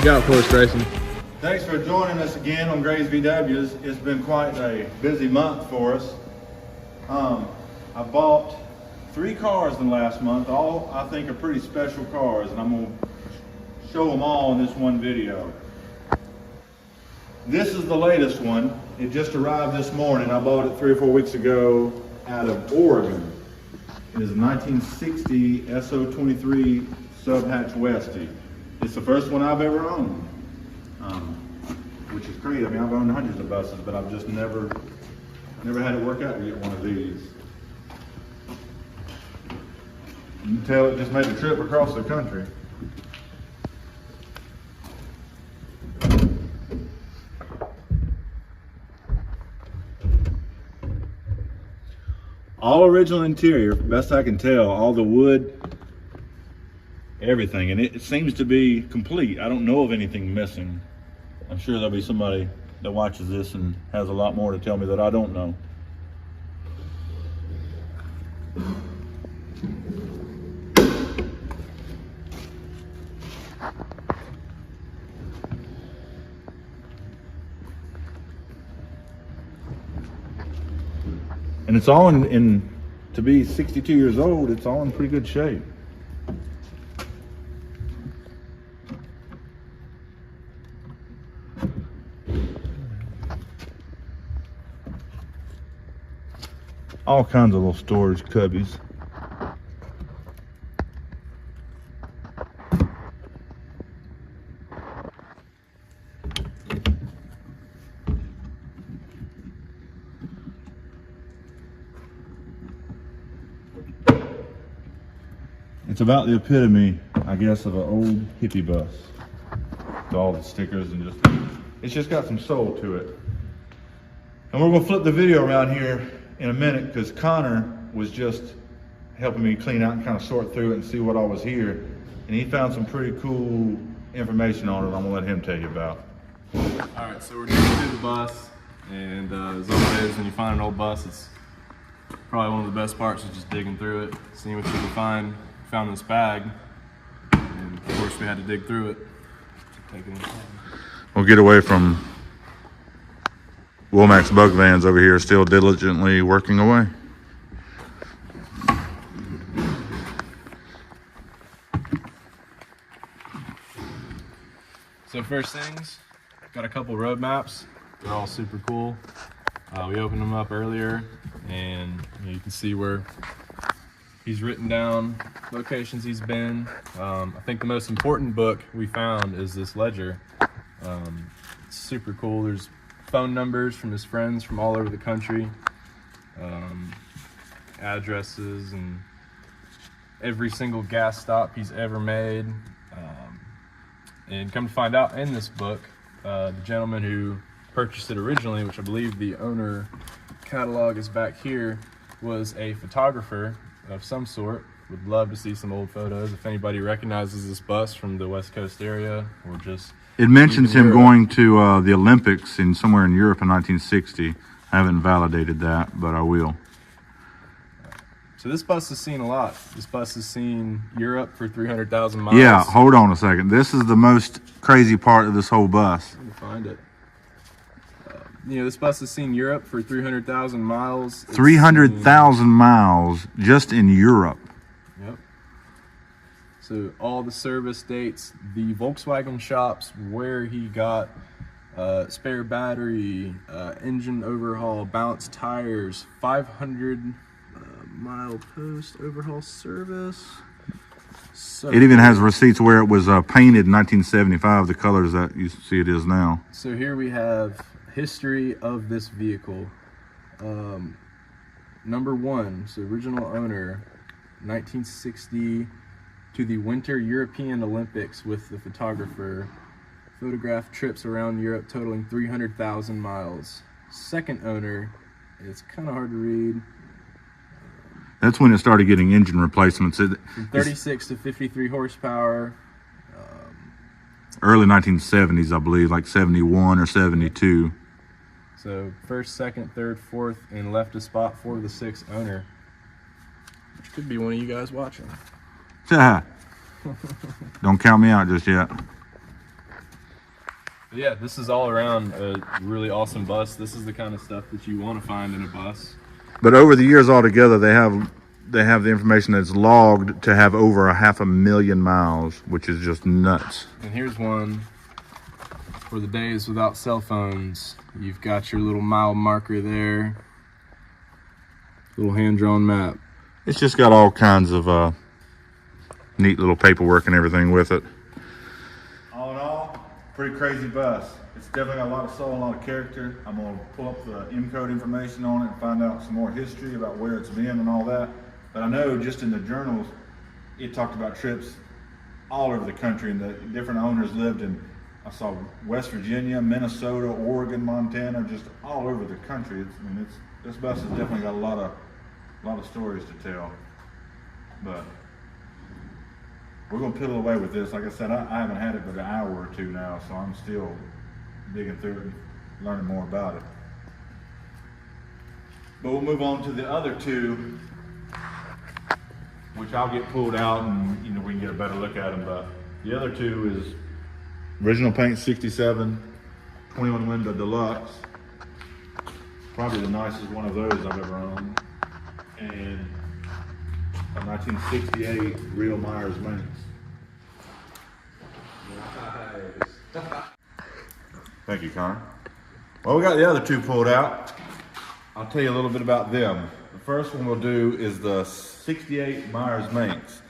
you got for us, Grayson? Thanks for joining us again on GRAYSVWS. It's been quite a busy month for us. I bought 3 cars in the last month. All I think are pretty special cars, and I'm going to show them all in this one video. This is the latest one. It just arrived this morning. I bought it 3 or 4 weeks ago out of Oregon. It is a 1960 SO23 sub-hatch Westy. It's the first one I've ever owned, which is crazy. I mean, I've owned hundreds of buses, but I've just never had it work out to get one of these. You can tell it just made a trip across the country. All original interior, best I can tell, all the wood, everything, and it seems to be complete. I don't know of anything missing. I'm sure there'll be somebody that watches this and has a lot more to tell me that I don't know. And it's all to be 62 years old, it's all in pretty good shape. All kinds of little storage cubbies. It's about the epitome, I guess, of an old hippie bus. With all the stickers and it's just got some soul to it. And we're gonna flip the video around here in a minute because Connor was just helping me clean out and kind of sort through it and see what all was here. And he found some pretty cool information on it I'm gonna let him tell you about. All right, so we're digging through the bus, and as always, when you find an old bus, it's probably one of the best parts is just digging through it, seeing what you can find. Found this bag, and of course we had to dig through it. We'll get away from Wilmax bug vans over here, still diligently working away. So first things, got a couple road maps. They're all super cool. We opened them up earlier, and you can see where he's written down locations he's been. I think the most important book we found is this ledger. It's super cool. There's phone numbers from his friends from all over the country, addresses, and every single gas stop he's ever made. And come to find out, in this book, the gentleman who purchased it originally, which I believe the owner catalog is back here, was a photographer of some sort. Would love to see some old photos. If anybody recognizes this bus from the West Coast area, or just it mentions him going to the Olympics in somewhere in Europe in 1960. I haven't validated that, but I will. So this bus has seen a lot. This bus has seen Europe for 300,000 miles. Yeah, hold on a second. This is the most crazy part of this whole bus. Let me find it. You know, this bus has seen Europe for 300,000 miles. 300,000 miles just in Europe. Yep. So all the service dates, the Volkswagen shops where he got spare battery, engine overhaul, balanced tires, 500 mile post overhaul service. So it even has receipts where it was painted in 1975, the colors that you see it is now. So here we have history of this vehicle. Number 1, so original owner, 1960 to the Winter European Olympics with the photographer. Photographed trips around Europe totaling 300,000 miles. Second owner, it's kind of hard to read. That's when it started getting engine replacements. From 36 to 53 horsepower. Early 1970s, I believe, like 71 or 72. So first, second, third, fourth, and left a spot for the 6th owner, which could be one of you guys watching. Don't count me out just yet. Yeah, this is all around a really awesome bus. This is the kind of stuff that you want to find in a bus. But over the years altogether, they have the information that's logged to have over 500,000 miles, which is just nuts. And here's one for the days without cell phones. You've got your little mile marker there, little hand-drawn map. It's just got all kinds of neat little paperwork and everything with it. All in all, pretty crazy bus. It's definitely got a lot of soul, a lot of character. I'm gonna pull up the M-code information on it and find out some more history about where it's been and all that. But I know just in the journals, it talked about trips all over the country, and the different owners lived in, I saw West Virginia, Minnesota, Oregon, Montana, just all over the country. This bus has definitely got a lot of stories to tell. But we're gonna piddle away with this. Like I said, I haven't had it but an hour or two now, so I'm still digging through it and learning more about it. But we'll move on to the other two, which I'll get pulled out and we can get a better look at them. But the other two is original paint 67, 21 window deluxe. Probably the nicest one of those I've ever owned. And a 1968 real Meyers Manx. Nice. Thank you, Connor. Well, we got the other two pulled out. I'll tell you a little bit about them. The first one we'll do is the 68 Meyers Manx.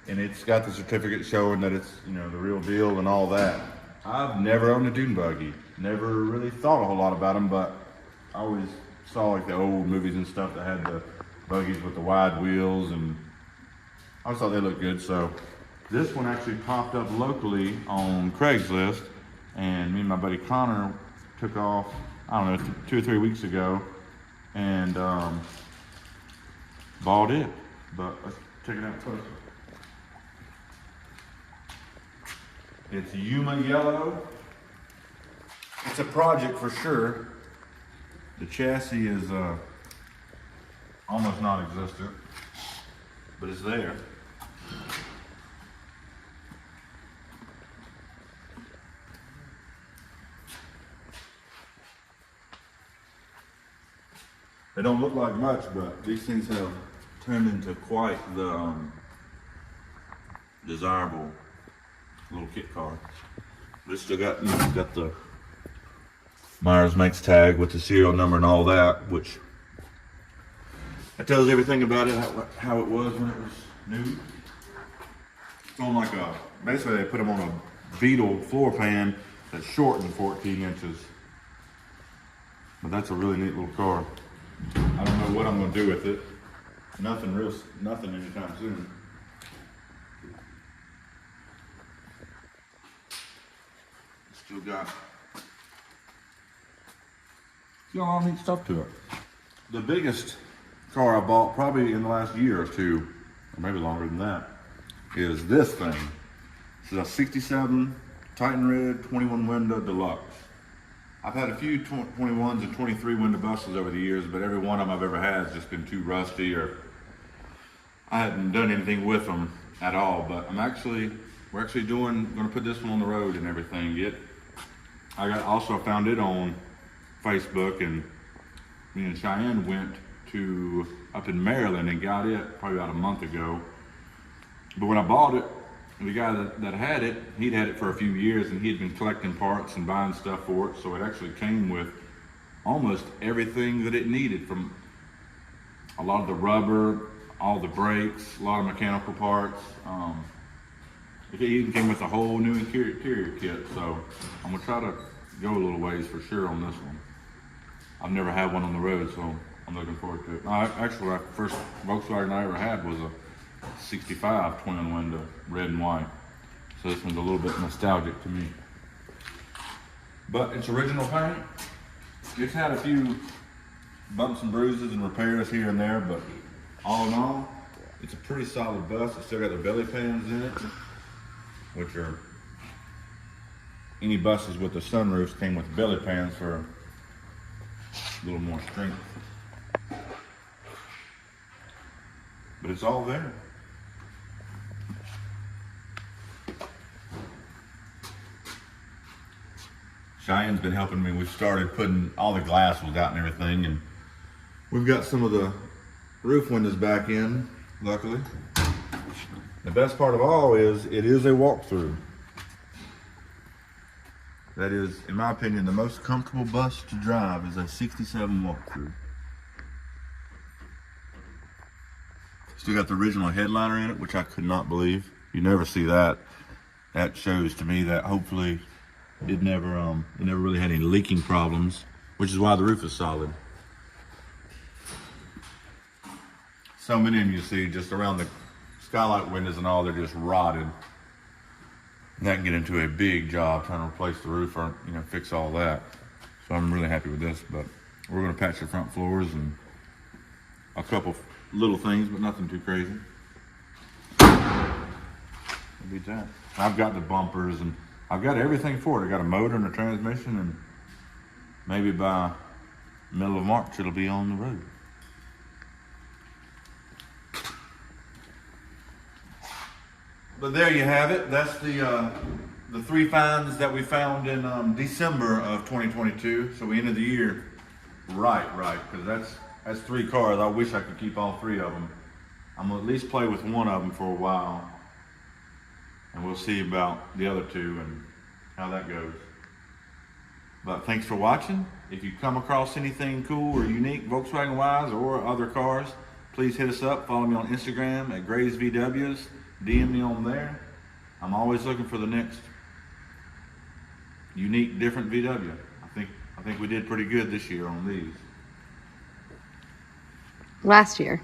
And it's got the certificate showing that it's, the real deal and all that. I've never owned a dune buggy. Never really thought a whole lot about them, but I always saw like the old movies and stuff that had the buggies with the wide wheels, and I always thought they looked good. So this one actually popped up locally on Craigslist, and me and my buddy Connor took off, I don't know, 2 or 3 weeks ago, and bought it. But let's check it out closer. It's Yuma yellow. It's a project for sure. The chassis is almost non-existent, but it's there. They don't look like much, but these things have turned into quite the desirable little kit car. It's still got, got the Meyers Manx tag with the serial number and all that, which that tells everything about it, how it was when it was new. It's on like basically they put them on a Beetle floor pan that's shortened 14 inches. But that's a really neat little car. I don't know what I'm gonna do with it. Nothing anytime soon. Still got a lot of neat stuff to it. The biggest car I bought probably in the last year or two, or maybe longer than that, is this thing. This is a 67 Titan Red 21 window deluxe. I've had a few 21s and 23 window buses over the years, but every one of them I've ever had has just been too rusty, or I hadn't done anything with them at all. But we're actually gonna put this one on the road and everything. I also found it on Facebook, and me and Cheyenne went to up in Maryland and got it probably about a month ago. But when I bought it, the guy that had it, he'd had it for a few years, and he'd been collecting parts and buying stuff for it. So it actually came with almost everything that it needed, from a lot of the rubber, all the brakes, a lot of mechanical parts. It even came with a whole new interior kit. So I'm gonna try to go a little ways for sure on this one. I've never had one on the road, so I'm looking forward to it. Actually, the first Volkswagen I ever had was a 65 21 window, red and white. So this one's a little bit nostalgic to me. But it's original paint. It's had a few bumps and bruises and repairs here and there, but all in all, it's a pretty solid bus. It's still got the belly pans in it, which are, any buses with the sunroofs came with belly pans for a little more strength. But it's all there. Cheyenne's been helping me. We've started putting all the glass was out and everything, and we've got some of the roof windows back in, luckily. The best part of all is it is a walkthrough. That is, in my opinion, the most comfortable bus to drive is a 67 walkthrough. Still got the original headliner in it, which I could not believe. You never see that. That shows to me that hopefully it never really had any leaking problems, which is why the roof is solid. So many of them you see just around the skylight windows and all, they're just rotted. And that can get into a big job trying to replace the roof or, you know, fix all that. So I'm really happy with this, but we're gonna patch the front floors and a couple little things, but nothing too crazy. Beat that. I've got the bumpers and I've got everything for it. I got a motor and a transmission, and maybe by middle of March it'll be on the road. But there you have it. That's the 3 finds that we found in December of 2022. So we ended the year right, because that's 3 cars. I wish I could keep all 3 of them. I'm gonna at least play with one of them for a while, and we'll see about the other 2 and how that goes. But thanks for watching. If you come across anything cool or unique Volkswagen wise or other cars, please hit us up. Follow me on Instagram at GRAYSVWS. DM me on there. I'm always looking for the next unique, different VW. I think we did pretty good this year on these. Last year.